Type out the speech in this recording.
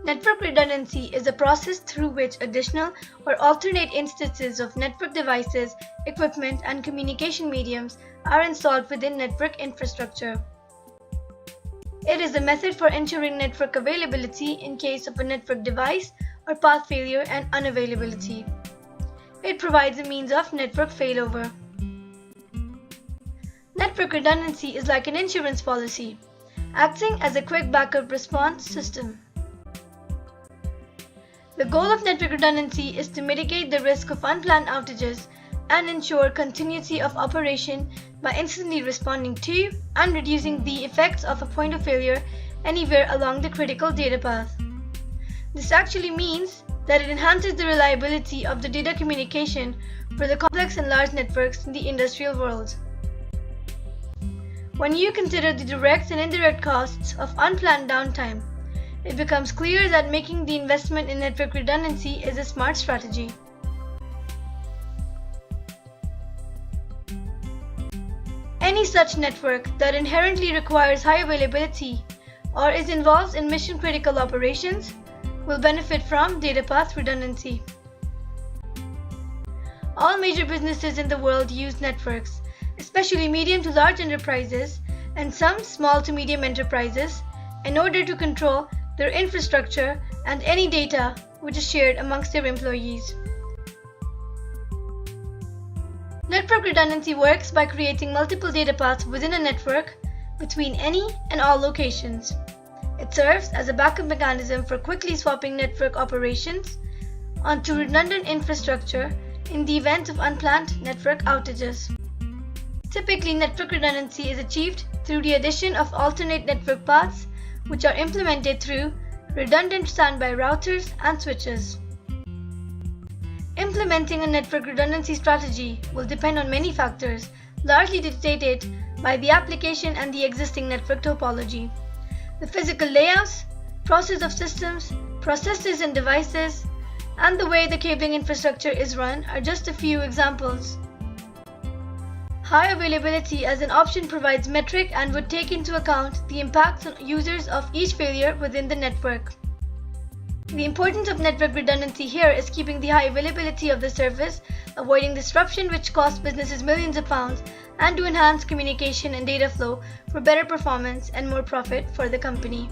Network redundancy is a process through which additional or alternate instances of network devices, equipment, and communication mediums are installed within network infrastructure. It is a method for ensuring network availability in case of a network device or path failure and unavailability. It provides a means of network failover. Network redundancy is like an insurance policy, acting as a quick backup response system. The goal of network redundancy is to mitigate the risk of unplanned outages and ensure continuity of operation by instantly responding to and reducing the effects of a point of failure anywhere along the critical data path. This actually means that it enhances the reliability of the data communication for the complex and large networks in the industrial world. When you consider the direct and indirect costs of unplanned downtime, it becomes clear that making the investment in network redundancy is a smart strategy. Any such network that inherently requires high availability or is involved in mission-critical operations will benefit from data path redundancy. All major businesses in the world use networks, especially medium to large enterprises and some small to medium enterprises, in order to control their infrastructure and any data which is shared amongst their employees. Network redundancy works by creating multiple data paths within a network between any and all locations. It serves as a backup mechanism for quickly swapping network operations onto redundant infrastructure in the event of unplanned network outages. Typically, network redundancy is achieved through the addition of alternate network paths which are implemented through redundant standby routers and switches. Implementing a network redundancy strategy will depend on many factors, largely dictated by the application and the existing network topology. The physical layouts, process of systems, processes and devices, and the way the cabling infrastructure is run are just a few examples. High availability as an option provides metric and would take into account the impacts on users of each failure within the network. The importance of network redundancy here is keeping the high availability of the service, avoiding disruption which costs businesses millions of pounds, and to enhance communication and data flow for better performance and more profit for the company.